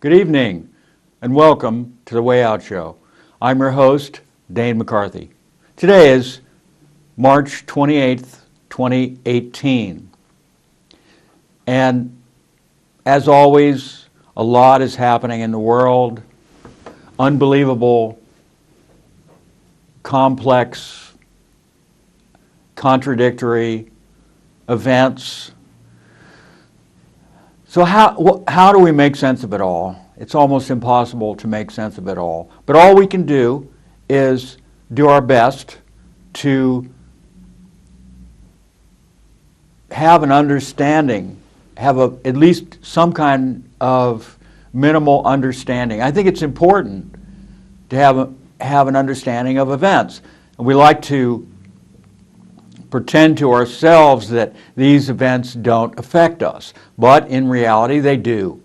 Good evening, and welcome to the Way Out Show. I'm your host, Dane McCarthy. Today is March 28th, 2018. And as always, a lot is happening in the world. Unbelievable, complex, contradictory events. So how do we make sense of it all? It's almost impossible to make sense of it all. But all we can do is do our best to have an understanding, have at least some kind of minimal understanding. I think it's important to have an understanding of events. And we like to pretend to ourselves that these events don't affect us, but in reality they do.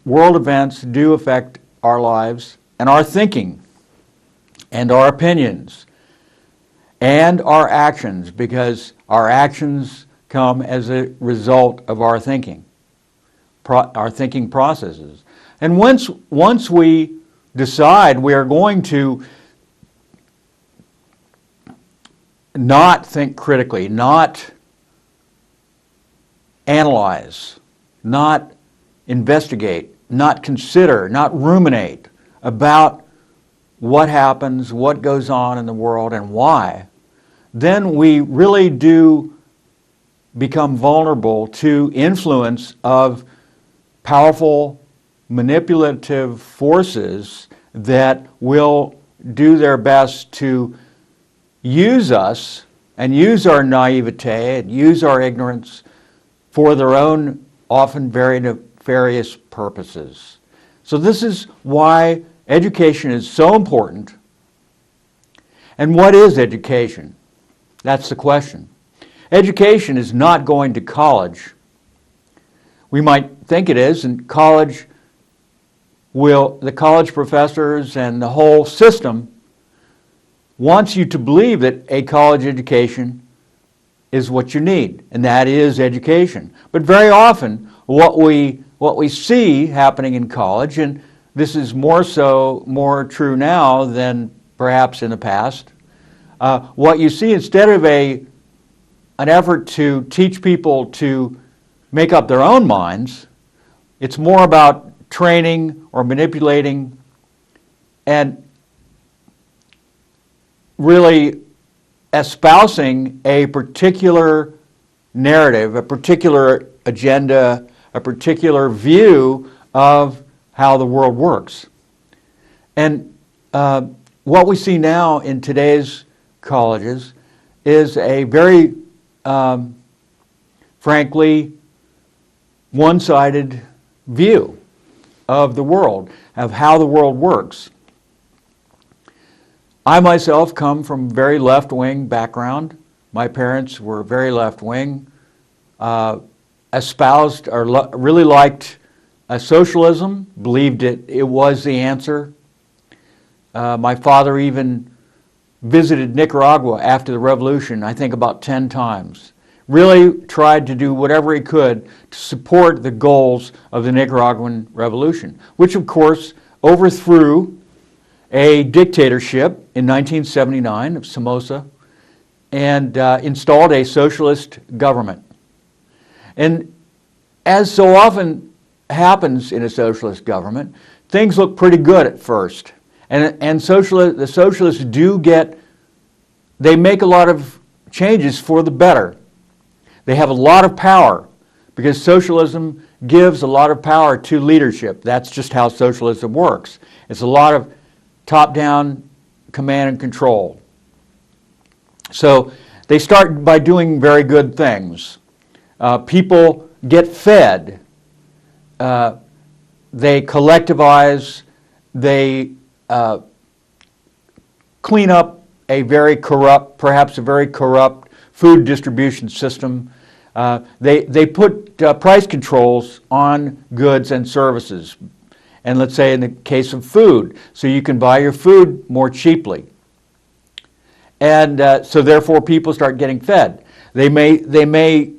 World events do affect our lives and our thinking and our opinions and our actions, because our actions come as a result of our thinking processes. And once we decide we are going to not think critically, not analyze, not investigate, not consider, not ruminate about what happens, what goes on in the world, and why, then we really do become vulnerable to influence of powerful, manipulative forces that will do their best to use us and use our naivete and use our ignorance for their own often very nefarious purposes. So this is why education is so important. And what is education? That's the question. Education is not going to college. We might think it is, and the college professors and the whole system wants you to believe that a college education is what you need, and that is education. But very often, what we see happening in college, and this is more true now than perhaps in the past, what you see, instead of an effort to teach people to make up their own minds, it's more about training or manipulating and really espousing a particular narrative, a particular agenda, a particular view of how the world works. And what we see now in today's colleges is a very, frankly, one-sided view of the world, of how the world works. I myself come from a very left-wing background. My parents were very left-wing, espoused or really liked socialism, believed it was the answer. My father even visited Nicaragua after the revolution, I think about 10 times. Really tried to do whatever he could to support the goals of the Nicaraguan revolution, which of course overthrew a dictatorship in 1979 of Somoza and installed a socialist government. And as so often happens in a socialist government, things look pretty good at first. And the socialists they make a lot of changes for the better. They have a lot of power because socialism gives a lot of power to leadership. That's just how socialism works. It's a lot of top-down command and control. So they start by doing very good things. People get fed. They collectivize. They clean up perhaps a very corrupt food distribution system. They put price controls on goods and services. And let's say in the case of food, so you can buy your food more cheaply. And so therefore people start getting fed. They may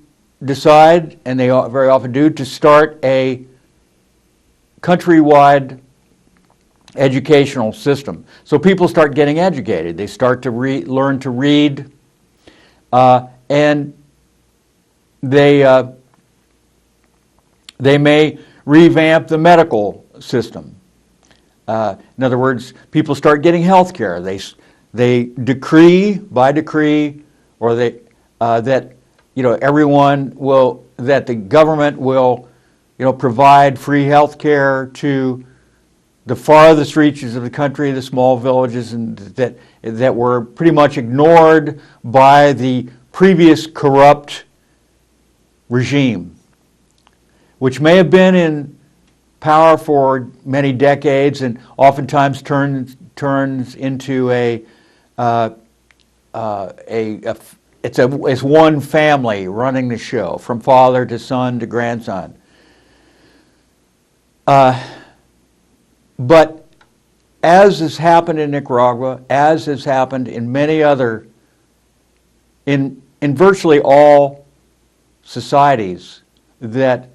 decide, and they very often do, to start a countrywide educational system. So people start getting educated. They start to learn to read, and they may revamp the medical system. In other words, people start getting health care. They decree by decree, or that everyone will, that the government will provide free health care to the farthest reaches of the country, the small villages, and that were pretty much ignored by the previous corrupt regime, which may have been in power for many decades and oftentimes turns into it's one family running the show, from father to son to grandson. But as has happened in Nicaragua, as has happened in many other, in virtually all societies that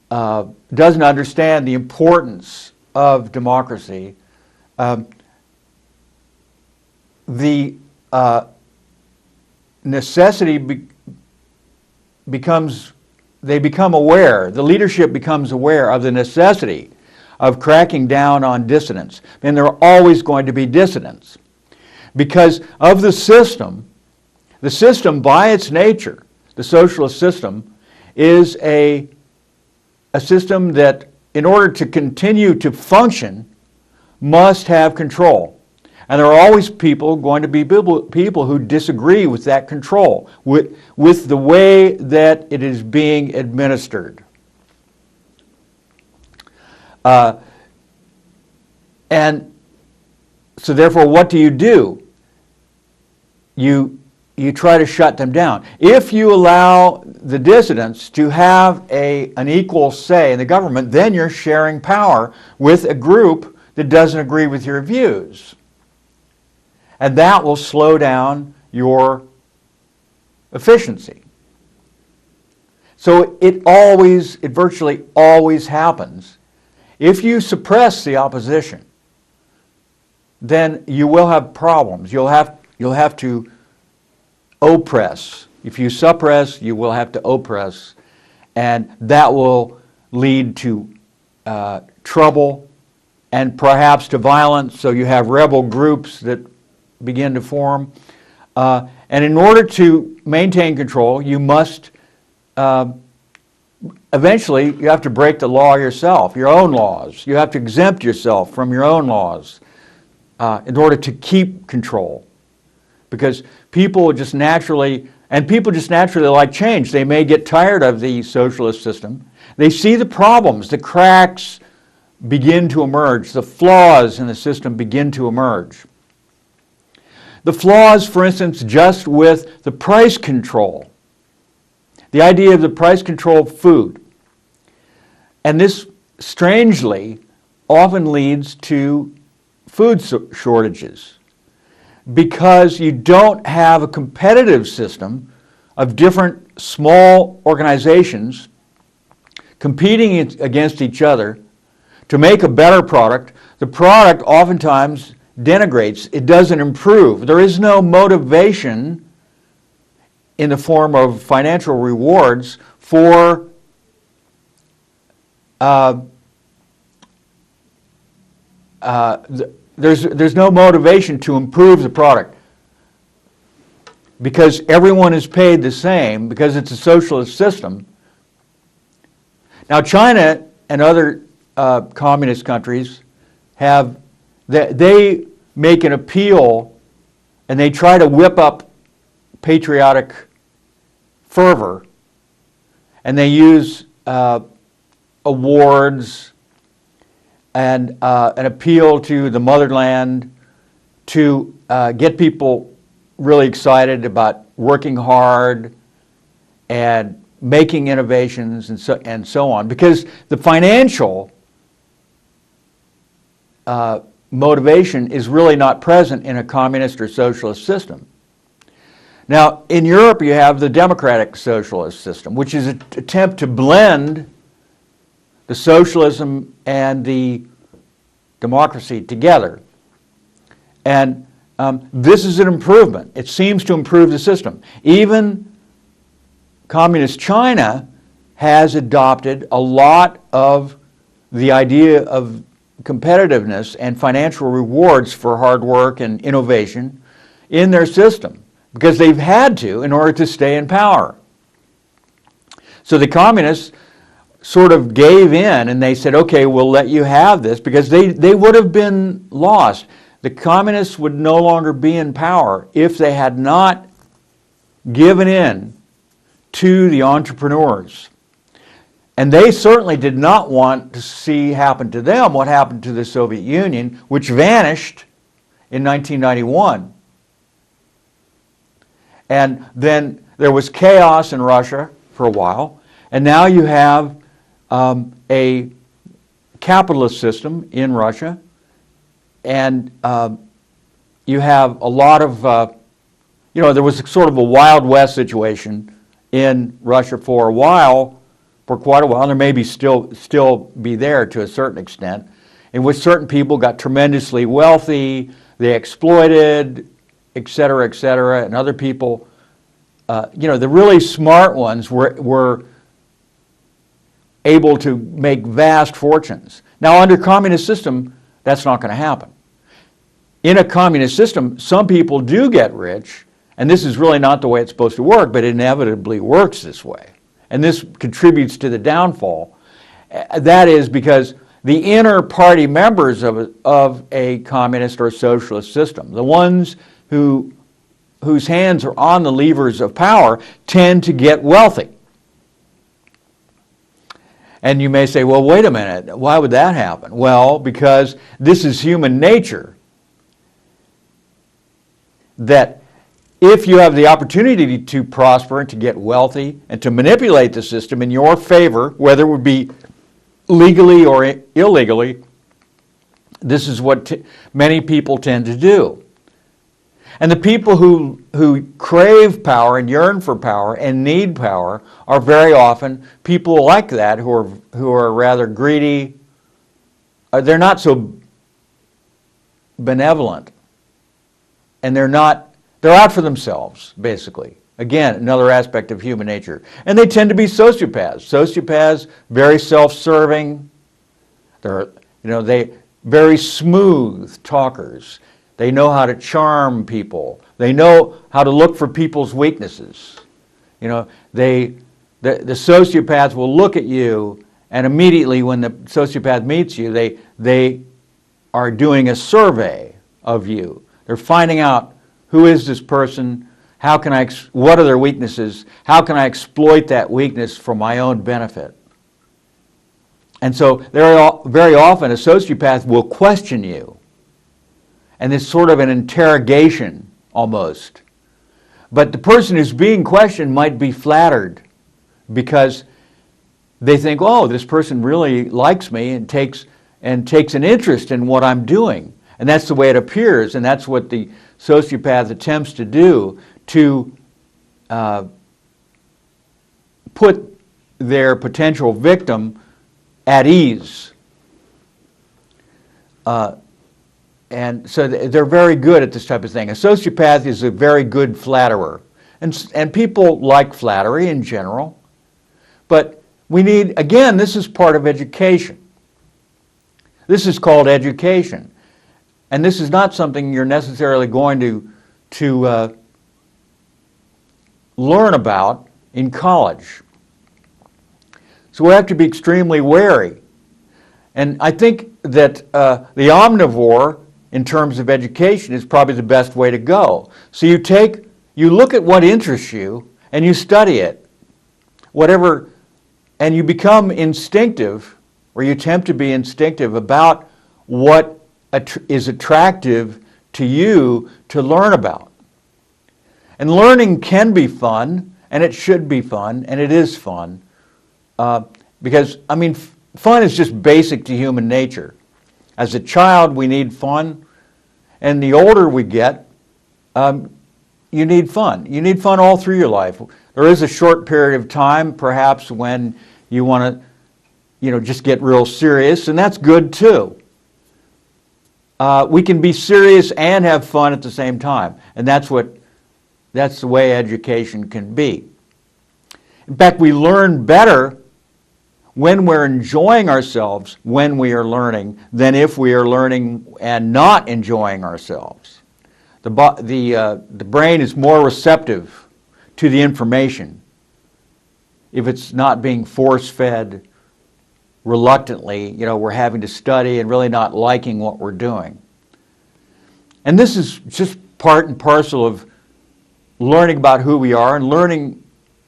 doesn't understand the importance of democracy, the necessity becomes, they become aware, the leadership becomes aware of the necessity of cracking down on dissidents. And there are always going to be dissidents because of the system. The system by its nature, the socialist system, is a system that, in order to continue to function, must have control. And there are always going to be people who disagree with that control, with the way that it is being administered. And so therefore, what do? You try to shut them down. If you allow the dissidents to have an equal say in the government, then you're sharing power with a group that doesn't agree with your views. And that will slow down your efficiency. So it virtually always happens. If you suppress the opposition, then you will have problems. You'll have to oppress. If you suppress, you will have to oppress, and that will lead to trouble and perhaps to violence. So you have rebel groups that begin to form. And in order to maintain control, you must eventually, you have to break the law yourself, your own laws. You have to exempt yourself from your own laws in order to keep control. Because people just naturally like change. They may get tired of the socialist system. They see the problems, the cracks begin to emerge, the flaws in the system begin to emerge. The flaws, for instance, just with the price control. The idea of the price control of food. And this, strangely, often leads to food shortages because you don't have a competitive system of different small organizations competing against each other to make a better product. The product oftentimes denigrates. It doesn't improve. There is no motivation in the form of financial rewards for there's no motivation to improve the product because everyone is paid the same because it's a socialist system. Now China and other communist countries they make an appeal and they try to whip up patriotic fervor, and they use awards and an appeal to the motherland to get people really excited about working hard and making innovations and so on, because the financial motivation is really not present in a communist or socialist system. Now, in Europe, you have the democratic socialist system, which is an attempt to blend the socialism and the democracy together. And this is an improvement. It seems to improve the system. Even Communist China has adopted a lot of the idea of competitiveness and financial rewards for hard work and innovation in their system, because they've had to in order to stay in power. So the communists sort of gave in and they said, okay, we'll let you have this, because they would have been lost. The communists would no longer be in power if they had not given in to the entrepreneurs. And they certainly did not want to see happen to them what happened to the Soviet Union, which vanished in 1991. And then there was chaos in Russia for a while, and now you have a capitalist system in Russia, and you have a lot of, there was sort of a Wild West situation in Russia for quite a while, and there may be still be there to a certain extent, in which certain people got tremendously wealthy, they exploited, et cetera, and other people, the really smart ones were able to make vast fortunes. Now, under communist system, that's not going to happen. In a communist system, some people do get rich, and this is really not the way it's supposed to work, but it inevitably works this way. And this contributes to the downfall. That is because the inner party members of a communist or socialist system, the ones whose hands are on the levers of power, tend to get wealthy. And you may say, well, wait a minute, why would that happen? Well, because this is human nature. That if you have the opportunity to prosper and to get wealthy and to manipulate the system in your favor, whether it would be legally or illegally, this is what many people tend to do. And the people who crave power and yearn for power and need power are very often people like that who are rather greedy. They're not so benevolent, and they're out for themselves, basically. Again, another aspect of human nature. And they tend to be sociopaths. Sociopaths, very self-serving. They're very smooth talkers. They know how to charm people. They know how to look for people's weaknesses. The sociopaths will look at you, and immediately when the sociopath meets you, they are doing a survey of you. They're finding out, who is this person? What are their weaknesses? How can I exploit that weakness for my own benefit? And so very often a sociopath will question you. And it's sort of an interrogation almost. But the person who's being questioned might be flattered because they think, oh, this person really likes me and takes an interest in what I'm doing. And that's the way it appears, and that's what the sociopath attempts to do, to put their potential victim at ease. And so they're very good at this type of thing. A sociopath is a very good flatterer. And people like flattery in general. But we need, again, this is part of education. This is called education. And this is not something you're necessarily going to learn about in college. So we have to be extremely wary. And I think that the omnivore, in terms of education, is probably the best way to go. So you look at what interests you, and you study it. And you become instinctive, or you attempt to be instinctive about what is attractive to you to learn about. And learning can be fun, and it should be fun, and it is fun. Because, fun is just basic to human nature. As a child, we need fun, and the older we get, you need fun. You need fun all through your life. There is a short period of time, perhaps, when you want to just get real serious, and that's good too. We can be serious and have fun at the same time, and that's the way education can be. In fact, we learn better when we're enjoying ourselves when we are learning than if we are learning and not enjoying ourselves. The brain is more receptive to the information if it's not being force-fed reluctantly. We're having to study and really not liking what we're doing. And this is just part and parcel of learning about who we are and learning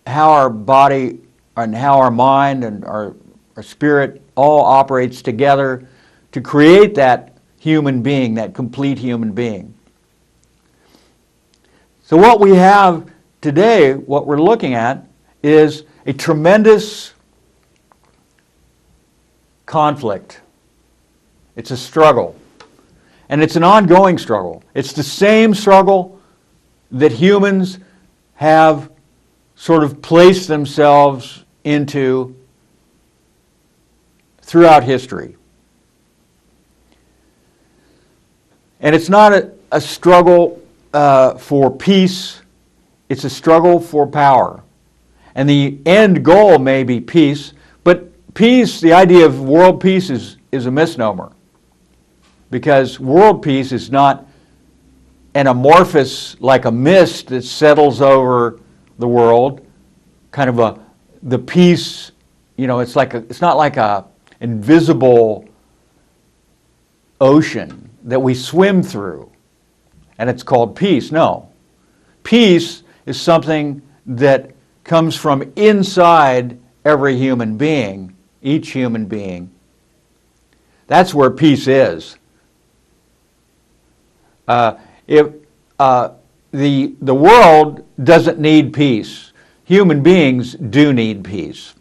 how our body and how our mind and our spirit all operates together to create that human being, that complete human being. So what we have today, what we're looking at, is a tremendous conflict. It's a struggle. And it's an ongoing struggle. It's the same struggle that humans have sort of placed themselves into throughout history. And it's not a struggle for peace, it's a struggle for power. And the end goal may be peace, but peace, the idea of world peace is a misnomer. Because world peace is not an amorphous, like a mist that settles over the world, kind of the peace, it's not like a invisible ocean that we swim through, and it's called peace. No. Peace is something that comes from inside every human being, each human being. That's where peace is. If the world doesn't need peace, human beings do need peace.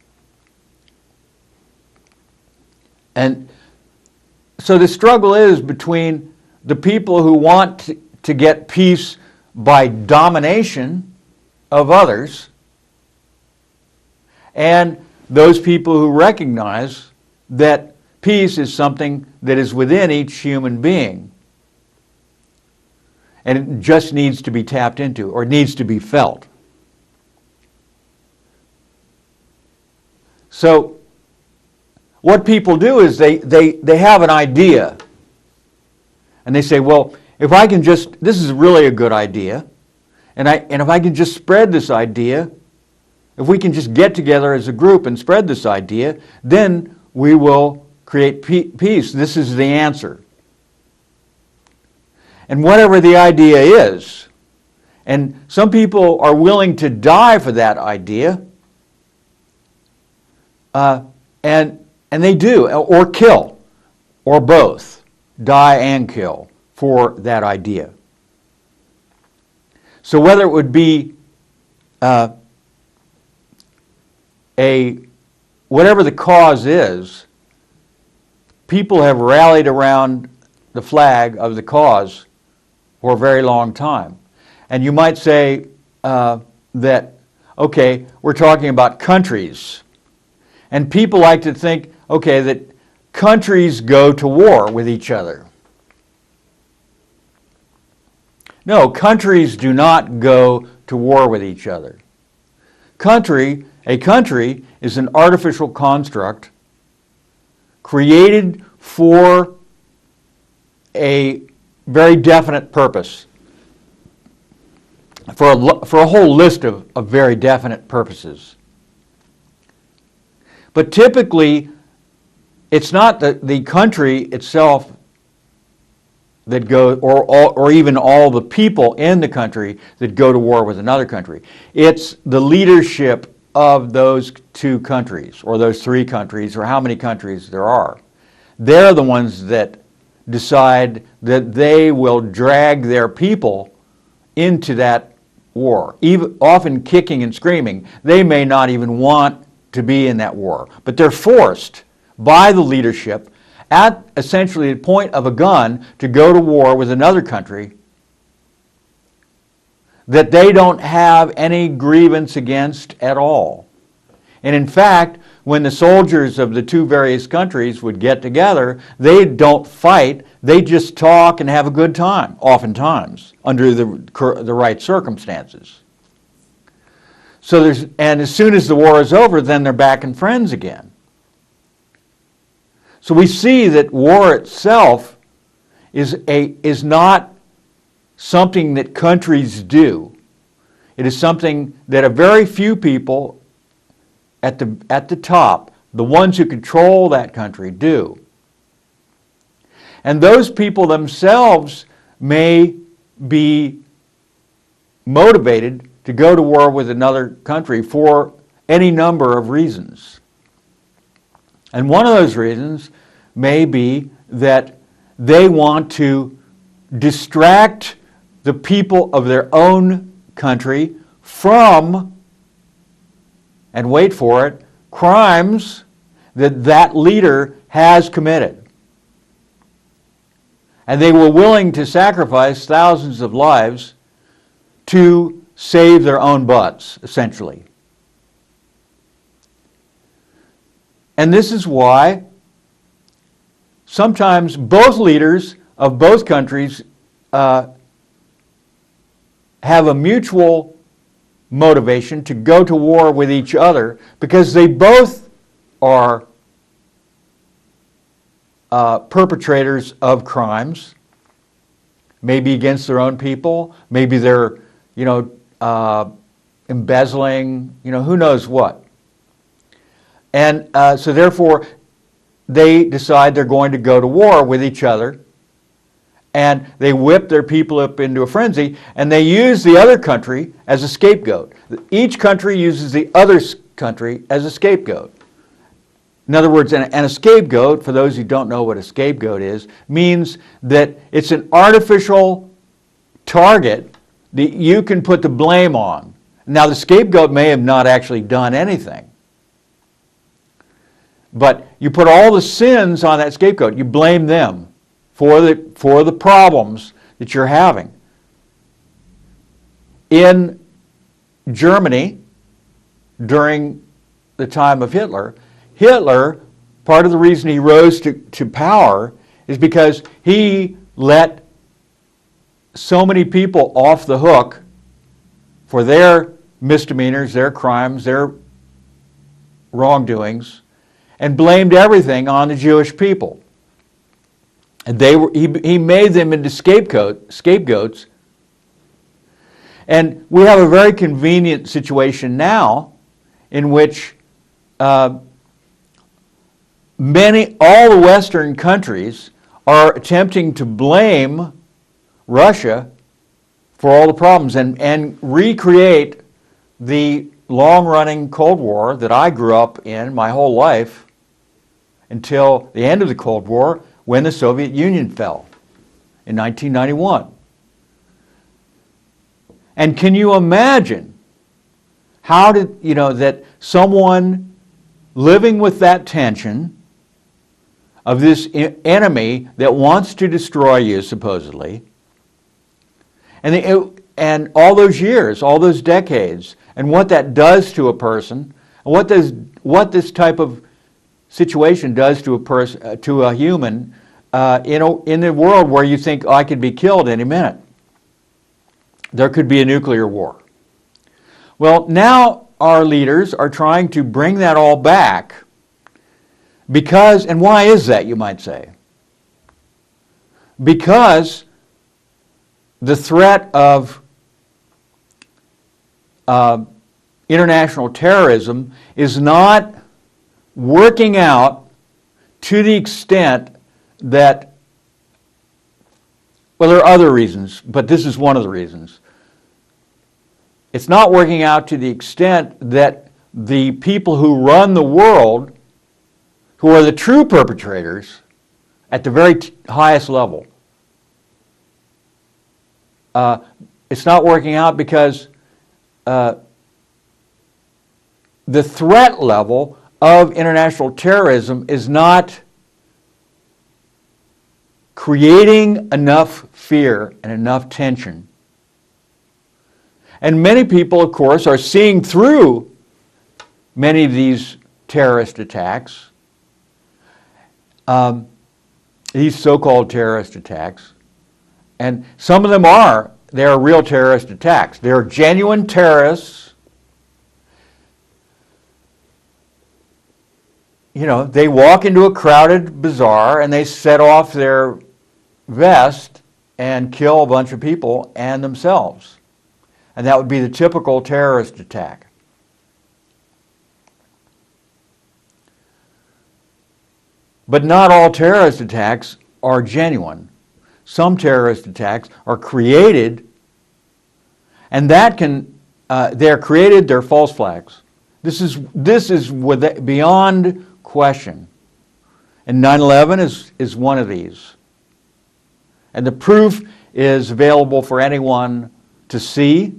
And so the struggle is between the people who want to get peace by domination of others and those people who recognize that peace is something that is within each human being. And it just needs to be tapped into, or needs to be felt. So, what people do is they have an idea. And they say, well, if I can just, this is really a good idea, and if I can just spread this idea, if we can just get together as a group and spread this idea, then we will create peace. This is the answer. And whatever the idea is, and some people are willing to die for that idea, and they do, or kill, or both, die and kill for that idea. So whether it would be whatever the cause is, people have rallied around the flag of the cause for a very long time. And you might say that, okay, we're talking about countries. And people like to think, okay, that countries go to war with each other. No, countries do not go to war with each other. A country is an artificial construct created for a very definite purpose, for a whole list of very definite purposes. But typically, it's not the country itself that go, or even all the people in the country that go to war with another country. It's the leadership of those two countries, or those three countries, or how many countries there are. They're the ones that decide that they will drag their people into that war, even often kicking and screaming. They may not even want to be in that war, but they're forced by the leadership at essentially the point of a gun to go to war with another country that they don't have any grievance against at all. And in fact, when the soldiers of the two various countries would get together, they don't fight, they just talk and have a good time, oftentimes, under the right circumstances. So and as soon as the war is over, then they're back and friends again. So we see that war itself is not something that countries do. It is something that a very few people at the top, the ones who control that country, do. And those people themselves may be motivated to go to war with another country for any number of reasons. And one of those reasons may be that they want to distract the people of their own country from, and wait for it, crimes that that leader has committed. And they were willing to sacrifice thousands of lives to save their own butts, essentially. And this is why sometimes both leaders of both countries have a mutual motivation to go to war with each other, because they both are perpetrators of crimes, maybe against their own people, maybe they're, embezzling, who knows what. And so therefore, they decide they're going to go to war with each other, and they whip their people up into a frenzy, and they use the other country as a scapegoat. Each country uses the other country as a scapegoat. In other words, and a scapegoat, for those who don't know what a scapegoat is, means that it's an artificial target that you can put the blame on. Now, the scapegoat may have not actually done anything, but you put all the sins on that scapegoat. You blame them for the problems that you're having. In Germany, during the time of Hitler, part of the reason he rose to power is because he let so many people off the hook for their misdemeanors, their crimes, their wrongdoings, and blamed everything on the Jewish people. And he made them into scapegoats. And we have a very convenient situation now in which all the Western countries are attempting to blame Russia for all the problems and recreate the long-running Cold War that I grew up in my whole life until the end of the Cold War, when the Soviet Union fell in 1991. And can you imagine how that someone living with that tension of this enemy that wants to destroy you, supposedly, and all those years, all those decades, and what that does to a person, and what this type of situation does to a person, to a human, in a world where you think, I could be killed any minute. There could be a nuclear war. Well, now our leaders are trying to bring that all back because, and why is that, you might say? Because the threat of international terrorism is not working out to the extent that, well, there are other reasons, but this is one of the reasons. It's not working out to the extent that the people who run the world, who are the true perpetrators at the very highest level, it's not working out because the threat level of international terrorism is not creating enough fear and enough tension. And many people, of course, are seeing through many of these terrorist attacks, these so-called terrorist attacks, and some of them they are real terrorist attacks. They're genuine terrorists. You know, they walk into a crowded bazaar and they set off their vest and kill a bunch of people and themselves. And that would be the typical terrorist attack. But not all terrorist attacks are genuine. Some terrorist attacks are created, and they're created, they're false flags. This is beyond question. And 9/11 is one of these. And the proof is available for anyone to see.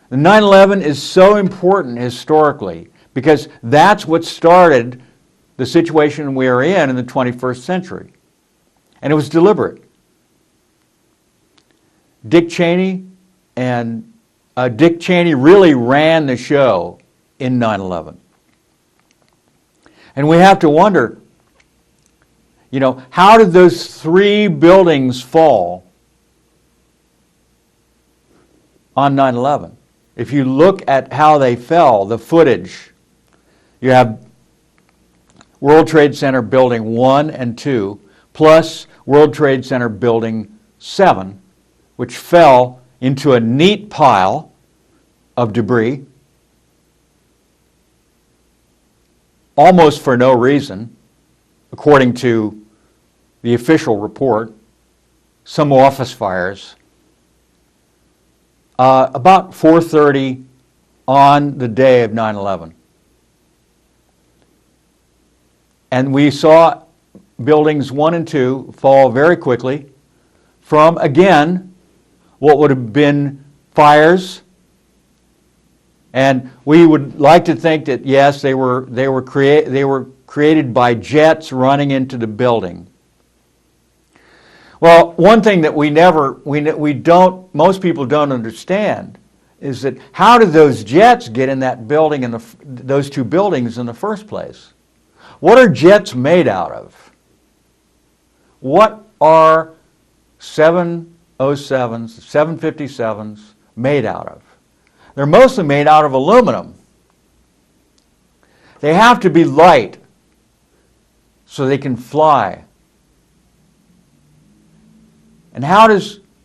The 9/11 is so important historically because that's what started the situation we are in the 21st century. And it was deliberate. Dick Cheney really ran the show in 9/11. And we have to wonder, you know, how did those 3 buildings fall on 9/11? If you look at how they fell, the footage, you have World Trade Center Building 1 and 2, plus World Trade Center Building 7, which fell into a neat pile of debris, almost for no reason, according to the official report, some office fires, about 4:30 on the day of 9/11. And we saw buildings 1 and 2 fall very quickly from, again, what would have been fires. And we would like to think that, yes, they were created by jets running into the building. Well, one thing that most people don't understand is that how did those jets get in that building, those 2 buildings in the first place? What are jets made out of? What are 707s, 757s made out of? They're mostly made out of aluminum. They have to be light so they can fly. And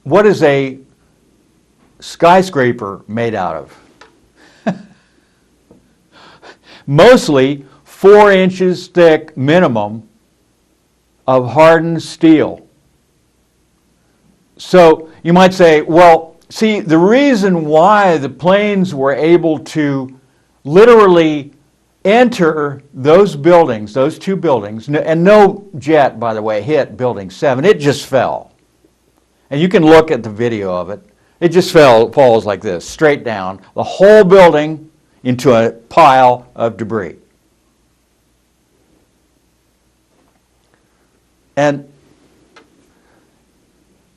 what is a skyscraper made out of? Mostly 4 inches thick minimum of hardened steel. So you might say, well, see, the reason why the planes were able to literally enter those buildings, those 2 buildings, and no jet, by the way, hit Building 7. It just fell. And you can look at the video of it. It just falls like this, straight down, the whole building into a pile of debris. And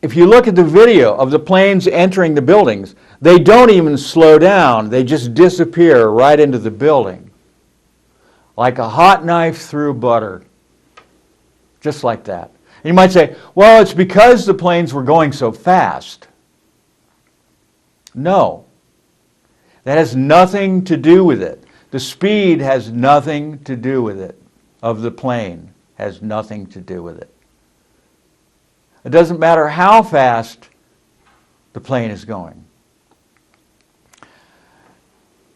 if you look at the video of the planes entering the buildings, they don't even slow down. They just disappear right into the building. Like a hot knife through butter. Just like that. And you might say, well, it's because the planes were going so fast. No. That has nothing to do with it. The speed has nothing to do with it. Of the plane has nothing to do with it. It doesn't matter how fast the plane is going.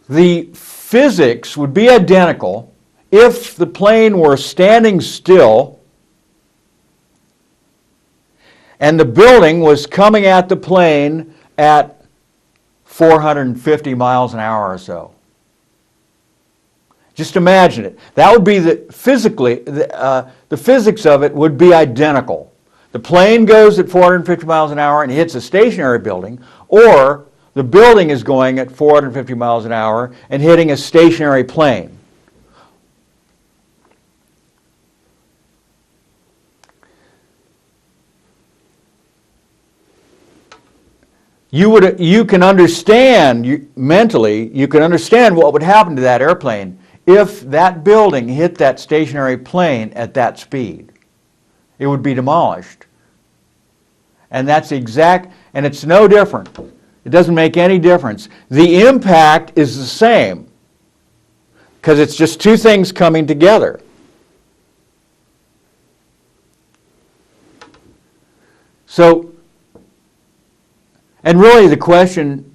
The physics would be identical if the plane were standing still and the building was coming at the plane at 450 miles an hour or so. Just imagine it. That would be the physics of it would be identical. The plane goes at 450 miles an hour and hits a stationary building, or the building is going at 450 miles an hour and hitting a stationary plane. You can understand mentally, you can understand what would happen to that airplane if that building hit that stationary plane at that speed. It would be demolished. And that's exact, and it's no different. It doesn't make any difference. The impact is the same because it's just two things coming together. So, and really the question,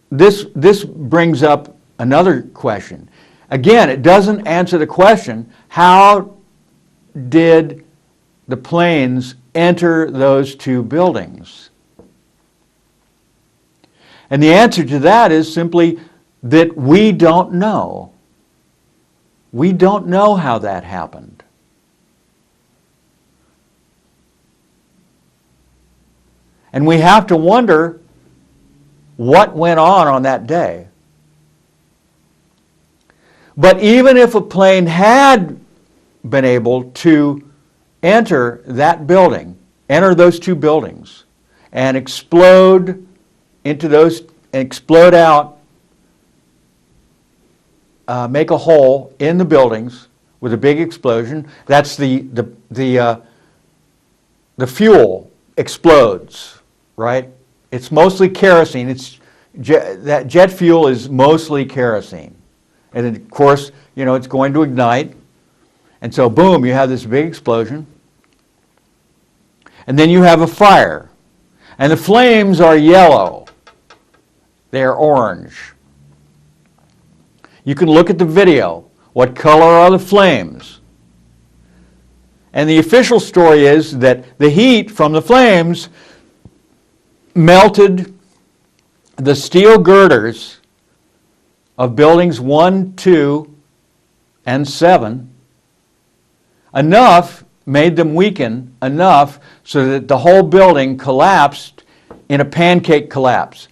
this brings up another question. Again, it doesn't answer the question, how did the planes enter those two buildings? And the answer to that is simply that we don't know. We don't know how that happened. And we have to wonder what went on that day. But even if a plane had been able to enter that building, enter those two buildings, and explode into those, explode out, make a hole in the buildings with a big explosion, that's the fuel explodes, right? It's mostly kerosene. That jet fuel is mostly kerosene. And of course, you know, it's going to ignite. And so, boom, you have this big explosion. And then you have a fire. And the flames are yellow. They're orange. You can look at the video. What color are the flames? And the official story is that the heat from the flames melted the steel girders of buildings 1, 2, and 7 enough, made them weaken enough so that the whole building collapsed in a pancake collapse.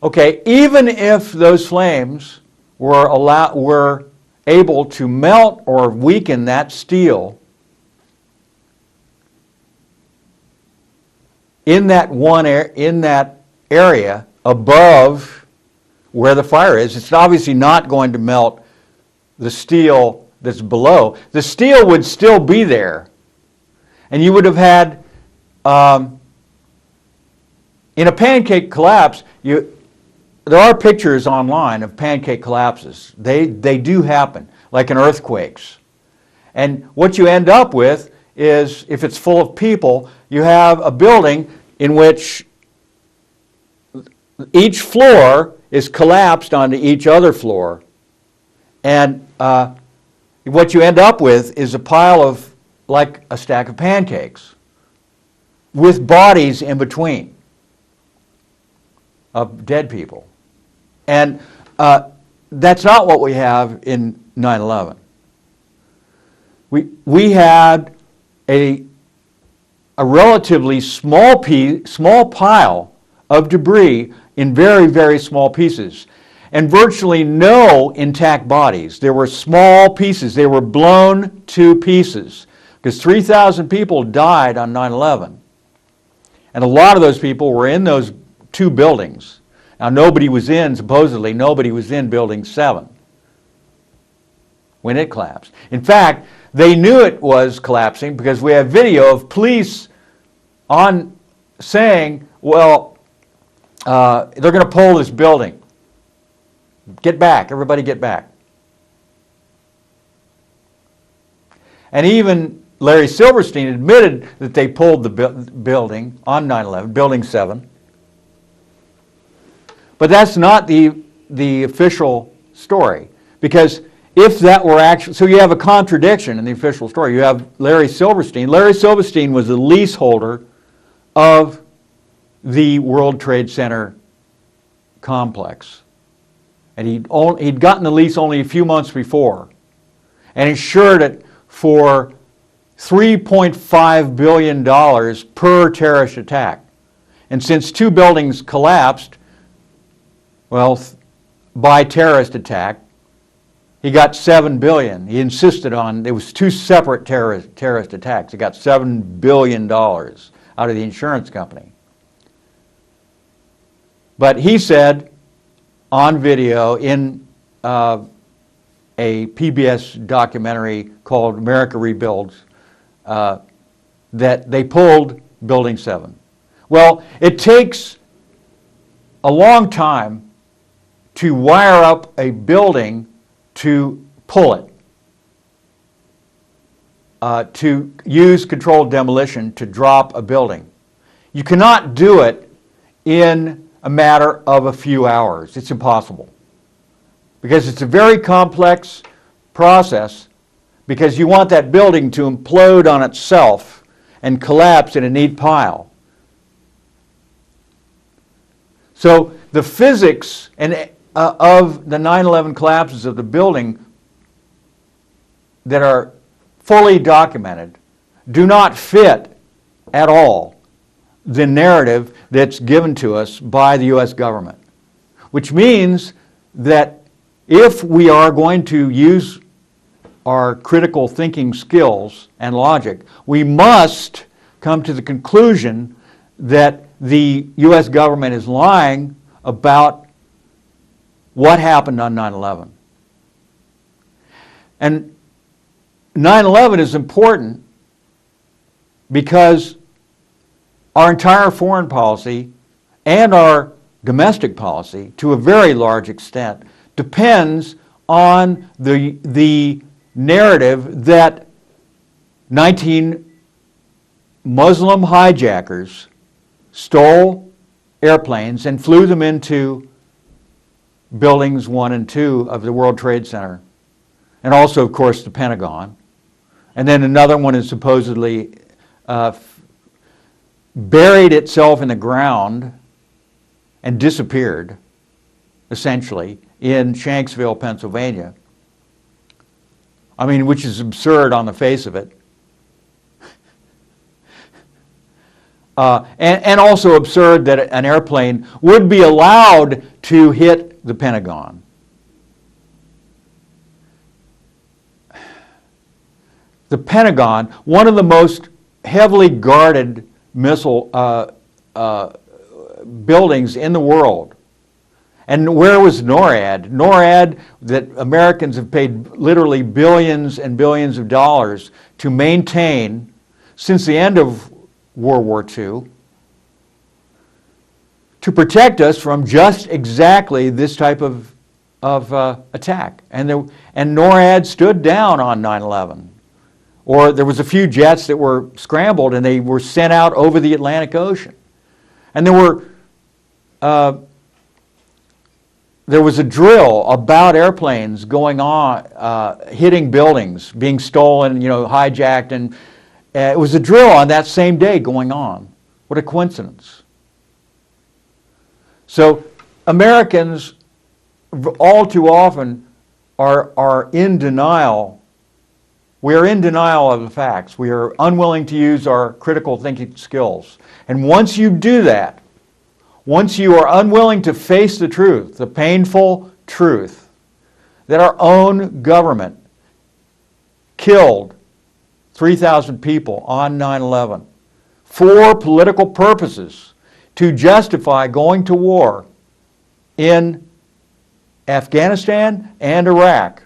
Okay, even if those flames were able to melt or weaken that steel in that area above where the fire is, it's obviously not going to melt the steel that's below. The steel would still be there. And you would have had, in a pancake collapse, there are pictures online of pancake collapses. They do happen, like in earthquakes. And what you end up with is, if it's full of people, you have a building in which each floor is collapsed onto each other floor. And what you end up with is a pile of, like a stack of pancakes, with bodies in between of dead people. And that's not what we have in 9/11. We had a relatively small pile of debris in very, very small pieces, and virtually no intact bodies. There were small pieces. They were blown to pieces, because 3,000 people died on 9/11. And a lot of those people were in those two buildings. Now, supposedly nobody was in Building 7 when it collapsed. In fact, they knew it was collapsing because we have video of police saying, well, they're going to pull this building. Get back, everybody get back. And even Larry Silverstein admitted that they pulled the building on 9/11, Building 7. But that's not the official story, because if that were actually, so you have a contradiction in the official story. You have Larry Silverstein. Larry Silverstein was the leaseholder of the World Trade Center complex. And he'd gotten the lease only a few months before and insured it for $3.5 billion per terrorist attack. And since two buildings collapsed, well, by terrorist attack, he got $7 billion. He insisted on, it was two separate terrorist attacks. He got $7 billion out of the insurance company. But he said on video in a PBS documentary called America Rebuilds that they pulled Building 7. Well, it takes a long time to wire up a building to pull it, to use controlled demolition to drop a building. You cannot do it in a matter of a few hours. It's impossible. Because it's a very complex process, because you want that building to implode on itself and collapse in a neat pile. So the physics of the 9/11 collapses of the building that are fully documented do not fit at all the narrative that's given to us by the U.S. government, which means that if we are going to use our critical thinking skills and logic, we must come to the conclusion that the U.S. government is lying about what happened on 9/11. And 9/11 is important because our entire foreign policy and our domestic policy, to a very large extent, depends on the narrative that 19 Muslim hijackers stole airplanes and flew them into buildings 1 and 2 of the World Trade Center, and also, of course, the Pentagon. And then another one is supposedly buried itself in the ground and disappeared, essentially, in Shanksville, Pennsylvania. I mean, which is absurd on the face of it. And also absurd that an airplane would be allowed to hit the Pentagon. The Pentagon, one of the most heavily guarded missile buildings in the world. And where was NORAD? NORAD, that Americans have paid literally billions and billions of dollars to maintain since the end of World War II, to protect us from just exactly this type of attack. And NORAD stood down on 9/11. Or there was a few jets that were scrambled and they were sent out over the Atlantic Ocean. And there was a drill about airplanes going on, hitting buildings, being stolen, hijacked, and it was a drill on that same day going on. What a coincidence. So Americans all too often are in denial. We are in denial of the facts. We are unwilling to use our critical thinking skills. And once you do that, once you are unwilling to face the truth, the painful truth, that our own government killed 3,000 people on 9/11 for political purposes to justify going to war in Afghanistan and Iraq.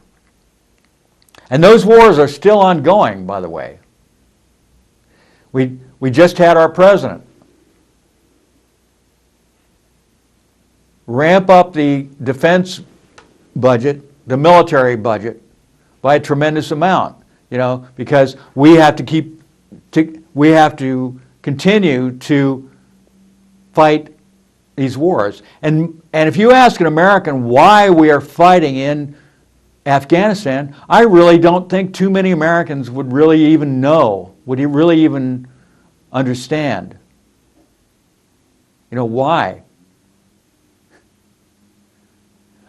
And those wars are still ongoing, by the way. We just had our president ramp up the defense budget, the military budget, by a tremendous amount, because we have to continue to fight these wars. And if you ask an American why we are fighting in Afghanistan, I really don't think too many Americans would really even know, would really even understand. Why?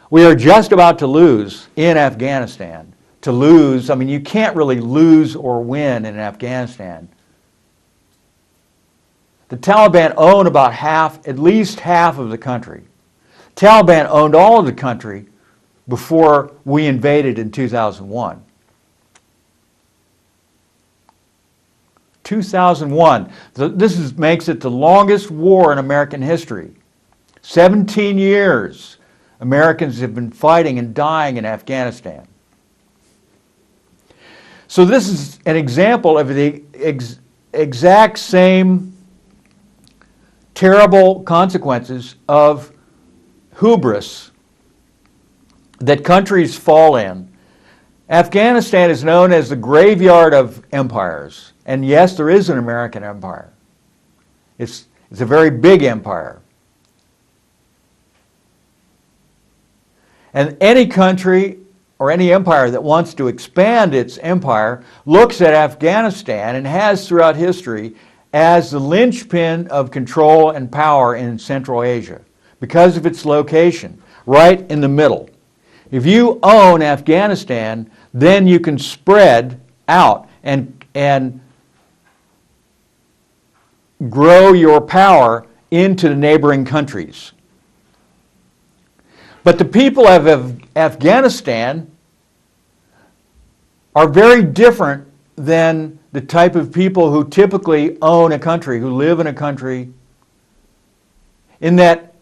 We are just about to lose in Afghanistan. To lose, you can't really lose or win in Afghanistan. The Taliban own about at least half of the country. Taliban owned all of the country before we invaded in 2001. 2001. This makes it the longest war in American history. 17 years Americans have been fighting and dying in Afghanistan. So this is an example of the exact same terrible consequences of hubris that countries fall in. Afghanistan is known as the graveyard of empires. And yes, there is an American empire. It's a very big empire. And any country or any empire that wants to expand its empire looks at Afghanistan, and has throughout history, as the linchpin of control and power in Central Asia because of its location, right in the middle. If you own Afghanistan, then you can spread out and grow your power into the neighboring countries. But the people of Afghanistan are very different than the type of people who typically own a country, who live in a country, in that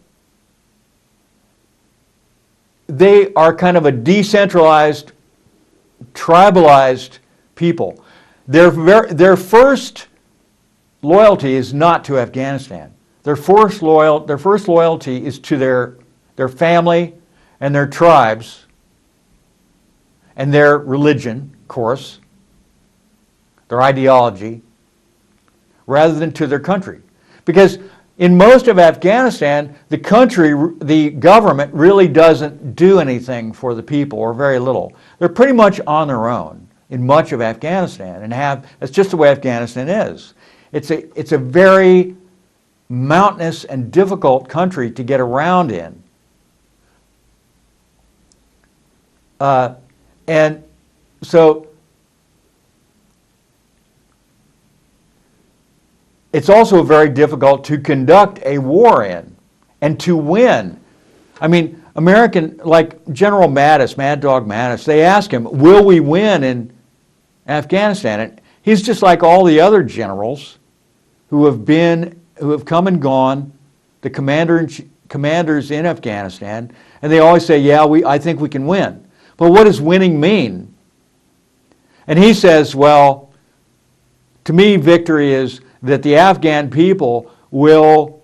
they are kind of a decentralized, tribalized people. Their first loyalty is not to Afghanistan. Their first loyalty is to their family and their tribes and their religion, of course, their ideology, rather than to their country. Because in most of Afghanistan, the government really doesn't do anything for the people, or very little. They're pretty much on their own in much of Afghanistan, and that's just the way Afghanistan is. It's a very mountainous and difficult country to get around in. And so it's also very difficult to conduct a war in and to win. I mean, like General Mattis, Mad Dog Mattis, they ask him, will we win in Afghanistan? And he's just like all the other generals who have come and gone, the commanders in Afghanistan, and they always say, yeah, I think we can win. But what does winning mean? And he says, well, to me, victory is that the Afghan people will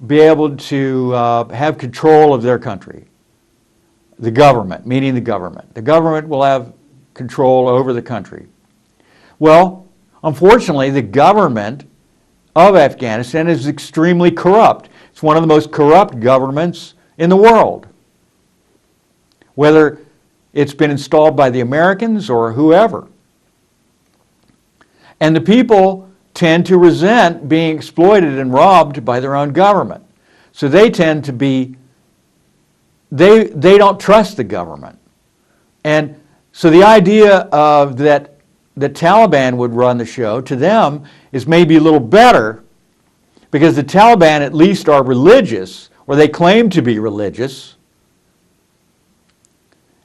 be able to have control of their country. The government, meaning the government. The government will have control over the country. Well, unfortunately, the government of Afghanistan is extremely corrupt. It's one of the most corrupt governments in the world. Whether it's been installed by the Americans or whoever. And the people tend to resent being exploited and robbed by their own government. So they tend to be, they don't trust the government. And so the idea of that the Taliban would run the show, to them, is maybe a little better, because the Taliban at least are religious, or they claim to be religious,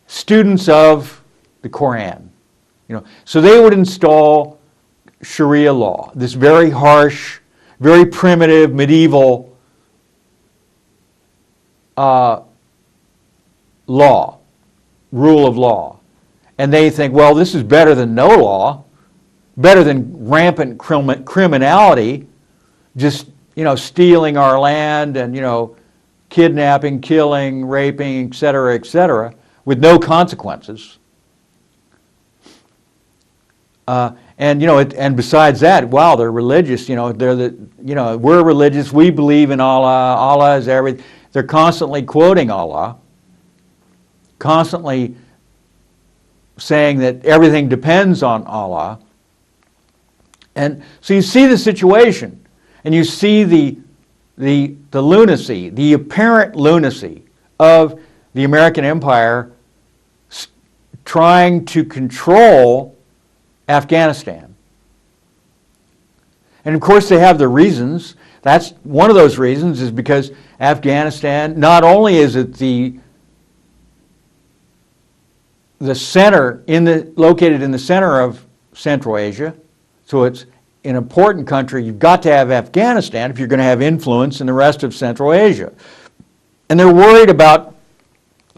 students of the Quran. So they would install Sharia law, this very harsh, very primitive, medieval law, rule of law. And they think, well, this is better than no law, better than rampant criminality, just, stealing our land and, kidnapping, killing, raping, etc., with no consequences. And besides that, wow, they're religious. We're religious. We believe in Allah. Allah is everything. They're constantly quoting Allah, constantly saying that everything depends on Allah. And so you see the situation, and you see the lunacy, the apparent lunacy of the American empire trying to control Afghanistan. And of course they have their reasons. That's one of those reasons, is because Afghanistan, not only is it the center, located in the center of Central Asia, so it's an important country. You've got to have Afghanistan if you're going to have influence in the rest of Central Asia. And they're worried about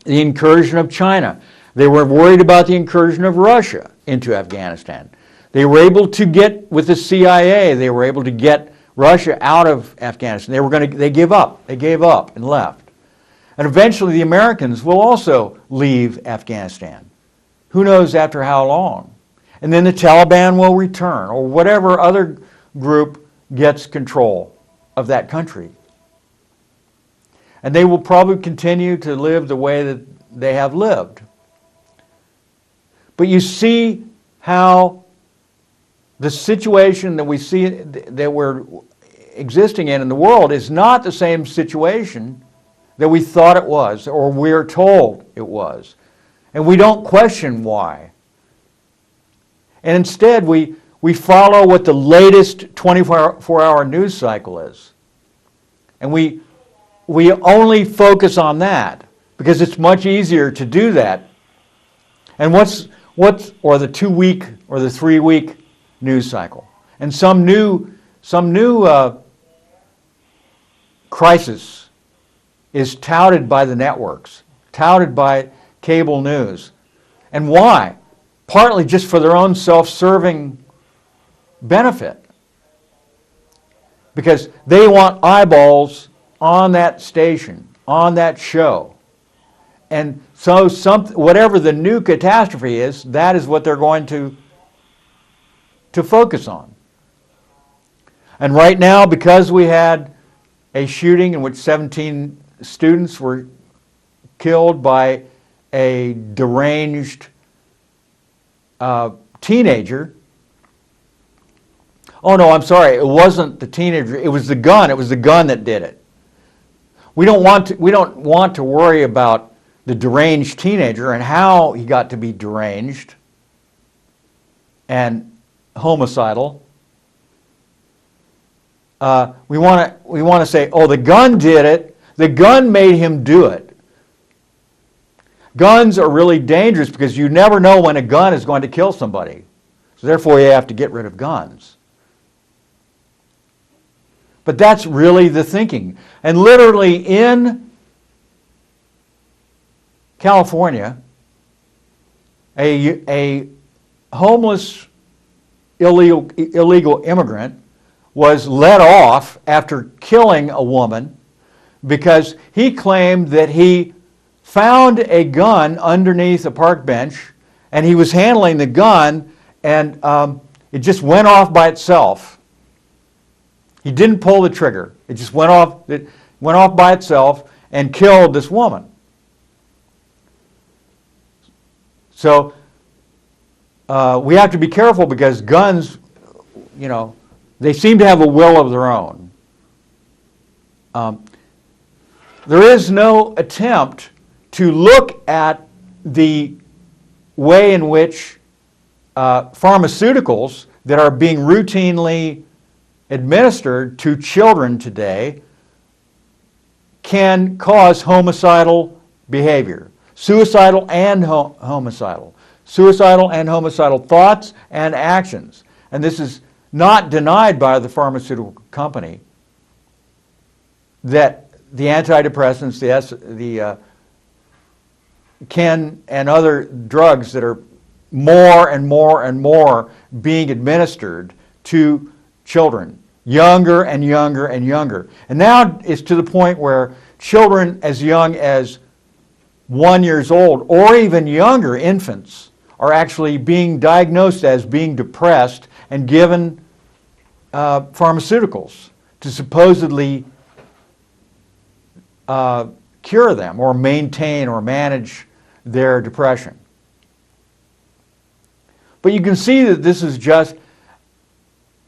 the incursion of China. They were worried about the incursion of Russia into Afghanistan. They were able to get, with the CIA, they were able to get Russia out of Afghanistan. They gave up and left. And eventually the Americans will also leave Afghanistan. Who knows after how long? And then the Taliban will return, or whatever other group gets control of that country. And they will probably continue to live the way that they have lived. But you see how the situation that we see that we're existing in the world is not the same situation that we thought it was, or we're told it was. And we don't question why. And instead we follow what the latest 24-hour news cycle is. And we only focus on that because it's much easier to do that. And or the 2-week or the 3-week news cycle. And some new crisis is touted by the networks, touted by cable news. And why? Partly just for their own self-serving benefit. Because they want eyeballs on that station, on that show. And so whatever the new catastrophe is, that is what they're going to focus on. And right now, because we had a shooting in which 17 students were killed by a deranged teenager. Oh no, I'm sorry, it wasn't the teenager, it was the gun. It was the gun that did it. We don't want to worry about the deranged teenager and how he got to be deranged and homicidal. We want to say, oh, the gun did it. The gun made him do it. Guns are really dangerous because you never know when a gun is going to kill somebody. So therefore, you have to get rid of guns. But that's really the thinking. And literally in California, a homeless illegal immigrant was let off after killing a woman because he claimed that he found a gun underneath a park bench and he was handling the gun and it just went off by itself. He didn't pull the trigger. It just went off by itself and killed this woman. So we have to be careful because guns, they seem to have a will of their own. There is no attempt to look at the way in which pharmaceuticals that are being routinely administered to children today can cause homicidal behavior, suicidal and homicidal thoughts and actions. And this is not denied by the pharmaceutical company, that the antidepressants, the Ken and other drugs that are more and more being administered to children, younger and younger and younger. And now it's to the point where children as young as 1 year old or even younger, infants, are actually being diagnosed as being depressed and given pharmaceuticals to supposedly cure them or maintain or manage their depression. But you can see that this is just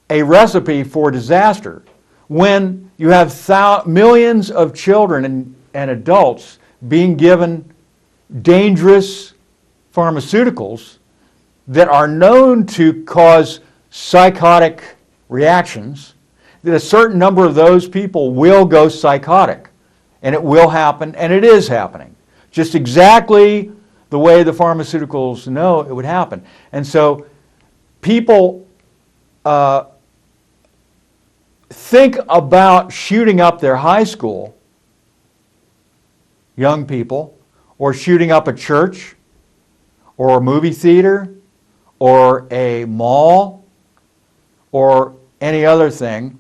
a recipe for disaster when you have millions of children and adults being given dangerous pharmaceuticals that are known to cause psychotic reactions, that a certain number of those people will go psychotic. And it will happen, and it is happening. Just exactly the way the pharmaceuticals know it would happen. And so people think about shooting up their high school, young people, or shooting up a church, or a movie theater or a mall or any other thing,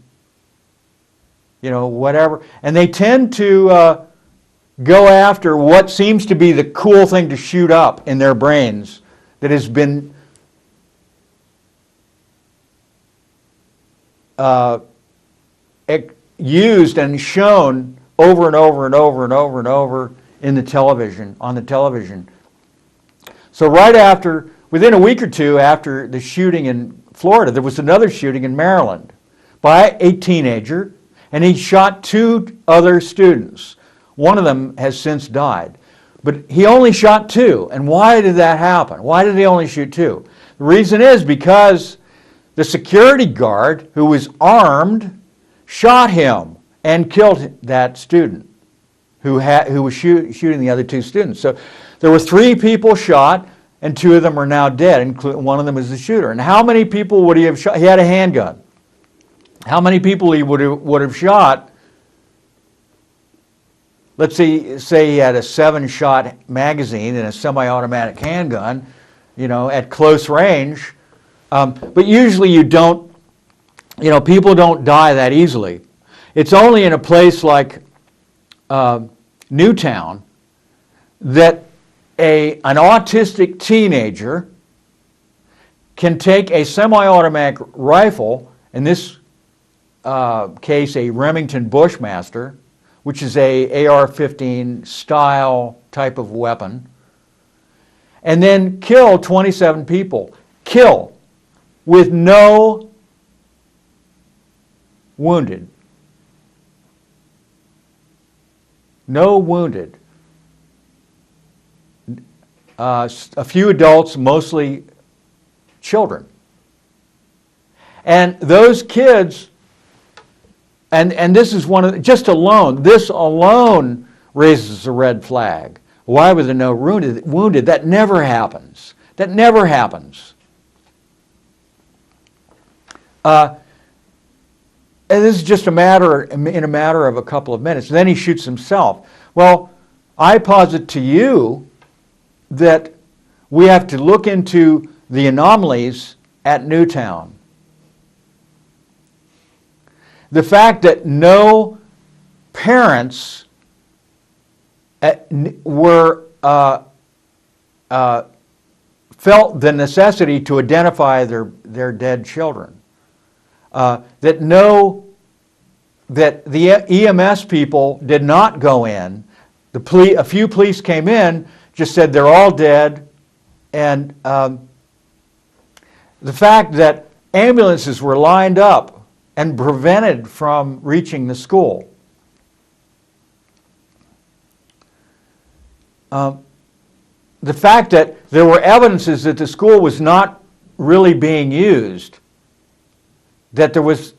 whatever. And they tend to go after what seems to be the cool thing to shoot up in their brains that has been used and shown over and over and over and over and over in the television, on the television. So right after, within a week or two after the shooting in Florida, there was another shooting in Maryland by a teenager, and he shot 2 other students. One of them has since died. But he only shot 2. And why did that happen? Why did he only shoot 2? The reason is because the security guard, who was armed, shot him and killed that student who was shooting the other 2 students. So there were 3 people shot, and 2 of them are now dead, including one of them is the shooter. And how many people would he have shot? He had a handgun. How many people he would have shot? Let's say he had a 7-shot magazine and a semi-automatic handgun, at close range. But usually you don't, people don't die that easily. It's only in a place like Newtown that an autistic teenager can take a semi-automatic rifle, in this case a Remington Bushmaster, which is a AR-15 style type of weapon, and then kill 27 people. Kill with no wounded. No wounded. A few adults, mostly children. And those kids, and this is one of the, this alone raises a red flag. Why were there no wounded? That never happens. That never happens. And this is just in a matter of a couple of minutes. Then he shoots himself. Well, I posit to you that we have to look into the anomalies at Newtown. The fact that no parents felt the necessity to identify their dead children. That the EMS people did not go in. A few police came in, just said they're all dead, and the fact that ambulances were lined up and prevented from reaching the school. The fact that there were evidences that the school was not really being used, that it was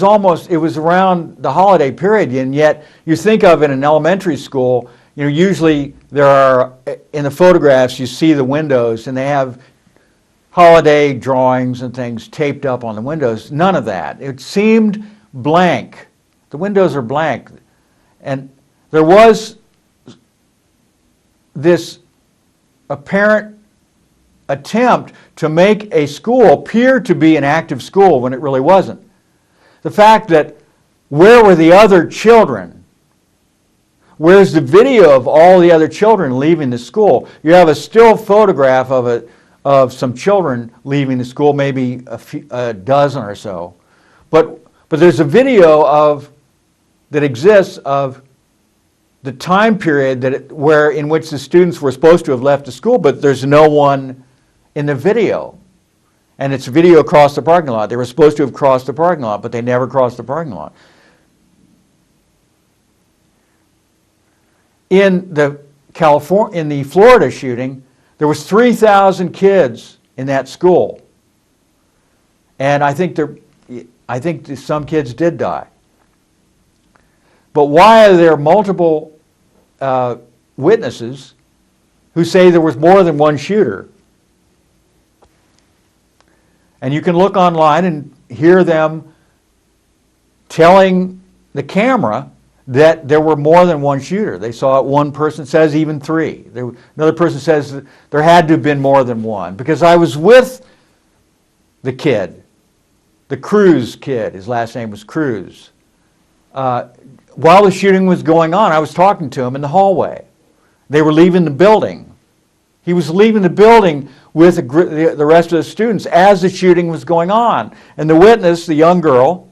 around the holiday period, and yet you think of in an elementary school, usually there are, in the photographs you see the windows and they have holiday drawings and things taped up on the windows. None of that. It seemed blank. The windows are blank. And there was this apparent attempt to make a school appear to be an active school when it really wasn't. The fact that where were the other children? Where's the video of all the other children leaving the school? You have a still photograph of some children leaving the school, maybe a dozen or so. But there's a video that exists of the time period in which the students were supposed to have left the school, but there's no one in the video. And it's a video across the parking lot. They were supposed to have crossed the parking lot, but they never crossed the parking lot. In the Florida shooting, there was 3,000 kids in that school. And I think some kids did die. But why are there multiple witnesses who say there was more than one shooter? And you can look online and hear them telling the camera that there were more than one shooter. They saw it, one person says even three. Another person says that there had to have been more than one, because I was with the kid, the Cruz kid, his last name was Cruz. While the shooting was going on, I was talking to him in the hallway. They were leaving the building. He was leaving the building with the rest of the students as the shooting was going on. And the witness, the young girl,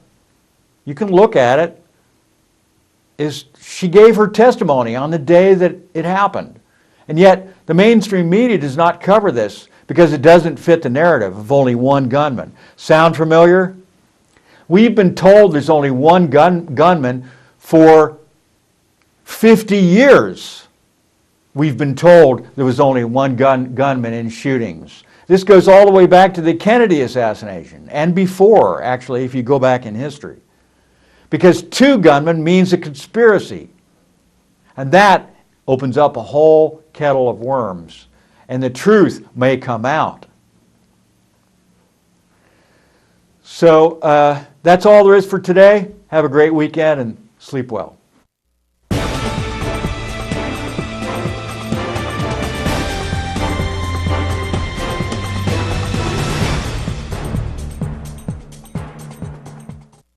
you can look at it, she gave her testimony on the day that it happened. And yet, the mainstream media does not cover this because it doesn't fit the narrative of only one gunman. Sound familiar? We've been told there's only one gunman for 50 years. We've been told there was only one gunman in shootings. This goes all the way back to the Kennedy assassination, and before, actually, if you go back in history. Because two gunmen means a conspiracy. And that opens up a whole kettle of worms. And the truth may come out. So that's all there is for today. Have a great weekend and sleep well.